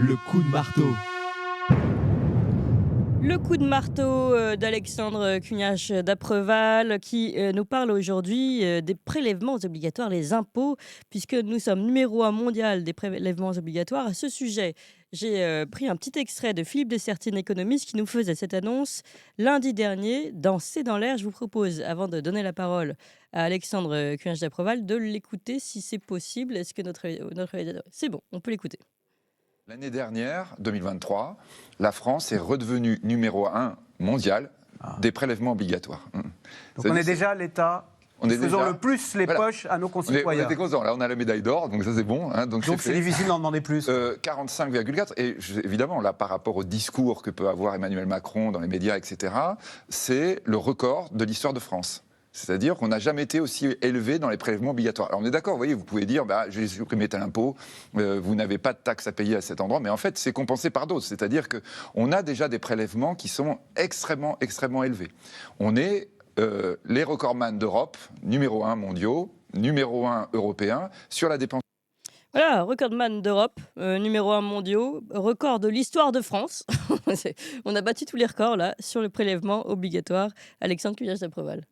Le coup de marteau. Le coup de marteau d'Alexandre Cugnache d'Apreval qui nous parle aujourd'hui des prélèvements obligatoires, les impôts, puisque nous sommes numéro un mondial des prélèvements obligatoires. À ce sujet, j'ai pris un petit extrait de Philippe Dessertine, économiste, qui nous faisait cette annonce lundi dernier dans C'est dans l'air. Je vous propose, avant de donner la parole à Alexandre Cugnache d'Apreval, de l'écouter si c'est possible. Est-ce que notre réalisateur... C'est bon, on peut l'écouter. L'année dernière, 2023, la France est redevenue numéro un mondial des prélèvements obligatoires. Donc on est déjà l'État qui faisons le plus les poches à nos concitoyens. On était contents. Là, on a la médaille d'or, donc ça c'est bon. Donc c'est difficile d'en demander plus. 45,4. Et évidemment, là, par rapport au discours que peut avoir Emmanuel Macron dans les médias, etc., c'est le record de l'histoire de France. C'est-à-dire qu'on n'a jamais été aussi élevé dans les prélèvements obligatoires. Alors on est d'accord, vous voyez, vous pouvez dire, j'ai supprimé tel impôt, vous n'avez pas de taxes à payer à cet endroit, mais en fait c'est compensé par d'autres. C'est-à-dire qu'on a déjà des prélèvements qui sont extrêmement, extrêmement élevés. On est les recordman d'Europe, numéro 1 mondiaux, numéro 1 européen, sur la dépense. Voilà, recordman d'Europe, numéro 1 mondiaux, record de l'histoire de France. On a battu tous les records là sur le prélèvement obligatoire. Alexandre Cugnache d'Apreval.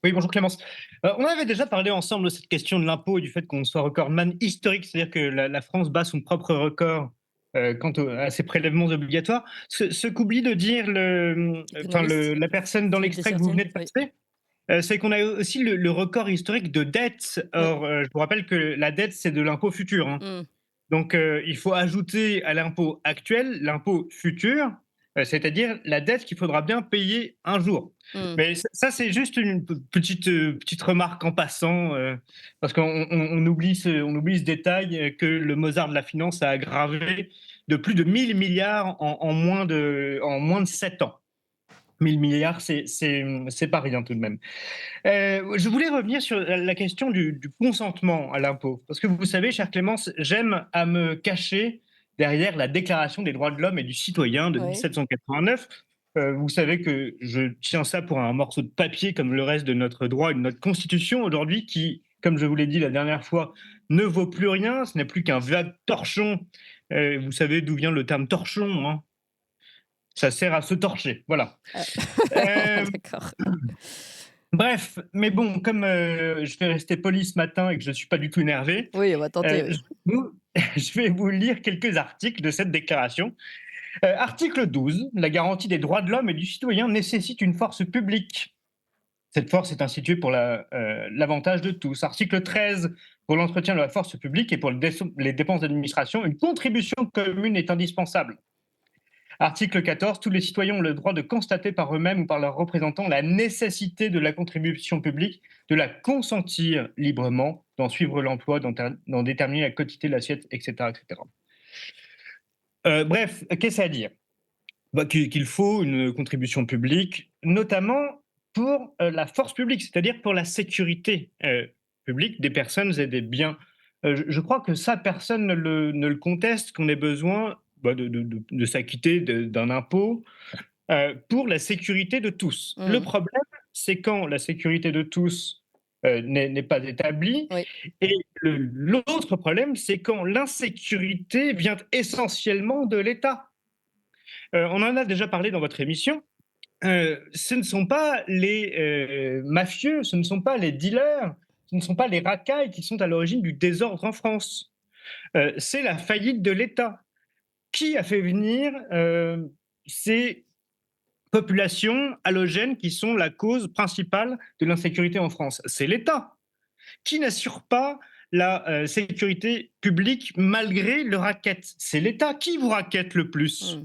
Oui, bonjour Clémence. On avait déjà parlé ensemble de cette question de l'impôt et du fait qu'on soit recordman historique, c'est-à-dire que la France bat son propre record quant à ses prélèvements obligatoires. Ce qu'oublie de dire la personne dans l'extrait que vous venez de passer, c'est qu'on a aussi le record historique de dette. Or, je vous rappelle que la dette, c'est de l'impôt futur. Hein. Donc, il faut ajouter à l'impôt actuel l'impôt futur, c'est-à-dire la dette qu'il faudra bien payer un jour. Mais ça, c'est juste une petite remarque en passant, parce qu'on oublie ce détail que le Mozart de la finance a aggravé de plus de 1000 milliards en moins de 7 ans. 1000 milliards, c'est pas rien tout de même. Je voulais revenir sur la question du consentement à l'impôt. Parce que vous savez, chère Clémence, j'aime à me cacher derrière la Déclaration des droits de l'homme et du citoyen de 1789. Vous savez que je tiens ça pour un morceau de papier comme le reste de notre droit et de notre Constitution aujourd'hui qui, comme je vous l'ai dit la dernière fois, ne vaut plus rien. Ce n'est plus qu'un vague torchon. Vous savez d'où vient le terme torchon, hein? Ça sert à se torcher, voilà. D'accord. Bref, mais bon, comme je vais rester poli ce matin et que je ne suis pas du tout énervé, Oui, on va tenter. je vais vous lire quelques articles de cette déclaration. Article 12, la garantie des droits de l'homme et du citoyen nécessite une force publique. Cette force est instituée pour l'avantage de tous. Article 13, pour l'entretien de la force publique et pour les dépenses d'administration, une contribution commune est indispensable. Article 14, tous les citoyens ont le droit de constater par eux-mêmes ou par leurs représentants la nécessité de la contribution publique, de la consentir librement, d'en suivre l'emploi, d'en déterminer la quantité de l'assiette, etc. etc. Bref, qu'est-ce à dire ? Qu'il faut une contribution publique, notamment pour la force publique, c'est-à-dire pour la sécurité publique des personnes et des biens. Je crois que ça, personne ne le conteste, qu'on ait besoin de s'acquitter d'un impôt pour la sécurité de tous. Le problème, c'est quand la sécurité de tous n'est pas établie. Oui. Et l'autre problème, c'est quand l'insécurité vient essentiellement de l'État. On en a déjà parlé dans votre émission. Ce ne sont pas les mafieux, ce ne sont pas les dealers, ce ne sont pas les racailles qui sont à l'origine du désordre en France. C'est la faillite de l'État. Qui a fait venir ces populations halogènes qui sont la cause principale de l'insécurité en France? C'est l'État. Qui n'assure pas la sécurité publique malgré le racket? C'est l'État. Qui vous raquette le plus?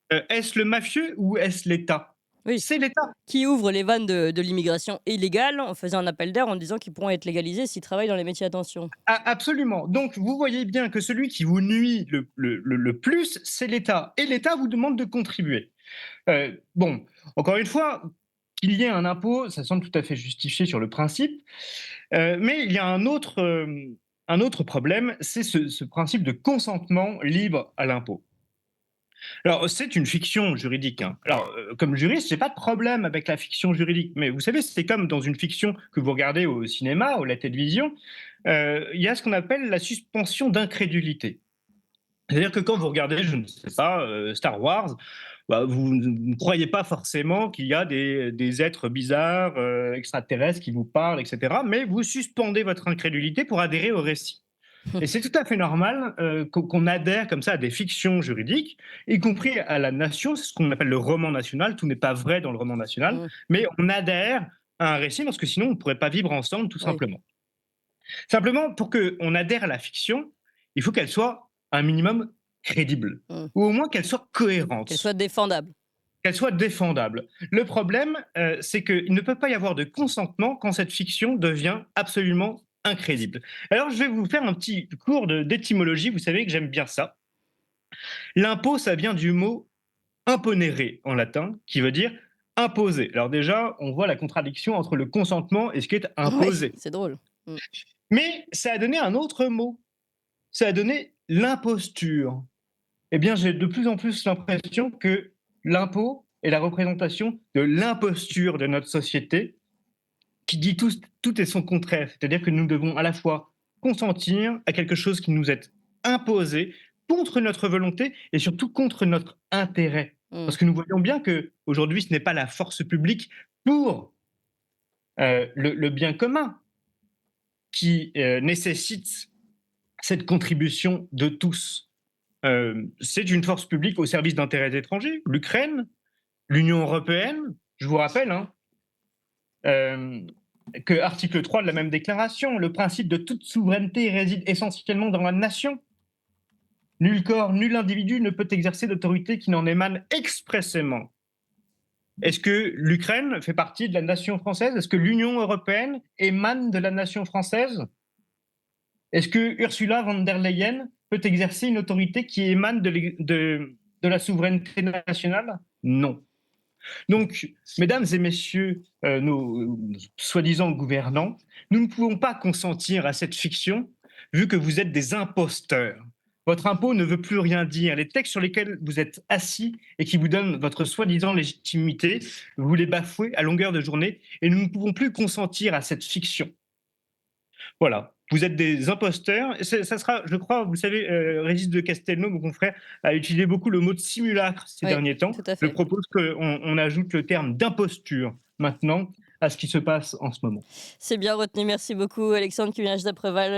Est-ce le mafieux ou est-ce l'État? Oui. C'est l'État. Qui ouvre les vannes de l'immigration illégale en faisant un appel d'air en disant qu'ils pourront être légalisés s'ils travaillent dans les métiers à tension. Absolument. Donc, vous voyez bien que celui qui vous nuit le plus, c'est l'État. Et l'État vous demande de contribuer. Bon, encore une fois, qu'il y ait un impôt, ça semble tout à fait justifié sur le principe. Mais il y a un autre problème, c'est ce principe de consentement libre à l'impôt. Alors, c'est une fiction juridique. Hein. Alors, comme juriste, j'ai pas de problème avec la fiction juridique. Mais vous savez, c'est comme dans une fiction que vous regardez au cinéma ou à la télévision. Il y a ce qu'on appelle la suspension d'incrédulité. C'est-à-dire que quand vous regardez, je ne sais pas, Star Wars, bah, vous ne croyez pas forcément qu'il y a des êtres bizarres, extraterrestres qui vous parlent, etc. Mais vous suspendez votre incrédulité pour adhérer au récit. Et c'est tout à fait normal qu'on adhère comme ça à des fictions juridiques, y compris à la nation, c'est ce qu'on appelle le roman national. Tout n'est pas vrai dans le roman national, Mmh. mais on adhère à un récit parce que sinon on ne pourrait pas vivre ensemble, tout Oui. simplement. Simplement, pour qu'on adhère à la fiction, il faut qu'elle soit un minimum crédible, Mmh. ou au moins qu'elle soit Qu'elle cohérente, soit défendable. qu'elle soit défendable. Le problème, c'est qu'il ne peut pas y avoir de consentement quand cette fiction devient absolument incrédible. Alors, je vais vous faire un petit cours d'étymologie, vous savez que j'aime bien ça. L'impôt, ça vient du mot imponere en latin, qui veut dire imposer. Alors déjà, on voit la contradiction entre le consentement et ce qui est Oui, imposé. c'est drôle. Mmh. Mais ça a donné un autre mot, ça a donné l'imposture. Eh bien, j'ai de plus en plus l'impression que l'impôt est la représentation de l'imposture de notre société, qui dit tout et son contraire. C'est-à-dire que nous devons à la fois consentir à quelque chose qui nous est imposé contre notre volonté et surtout contre notre intérêt. Mmh. Parce que nous voyons bien qu'aujourd'hui, ce n'est pas la force publique pour le bien commun qui nécessite cette contribution de tous. C'est une force publique au service d'intérêts étrangers. L'Ukraine, l'Union européenne, je vous rappelle, hein, que article 3 de la même déclaration, le principe de toute souveraineté réside essentiellement dans la nation. Nul corps, nul individu ne peut exercer d'autorité qui n'en émane expressément. Est-ce que l'Ukraine fait partie de la nation française? Est-ce que l'Union européenne émane de la nation française? Est-ce que Ursula von der Leyen peut exercer une autorité qui émane de la souveraineté nationale? Non. Donc, mesdames et messieurs, nos soi-disant gouvernants, nous ne pouvons pas consentir à cette fiction, vu que vous êtes des imposteurs. Votre impôt ne veut plus rien dire. Les textes sur lesquels vous êtes assis et qui vous donnent votre soi-disant légitimité, vous les bafouez à longueur de journée et nous ne pouvons plus consentir à cette fiction. Voilà. Vous êtes des imposteurs. Ça sera, je crois, vous savez, Régis de Castelnau, mon confrère, a utilisé beaucoup le mot de simulacre ces Oui, derniers temps. tout à Je fait. propose qu'on ajoute le terme d'imposture maintenant à ce qui se passe en ce moment. C'est bien retenu. Merci beaucoup, Alexandre Cuvilliage d'Apreval.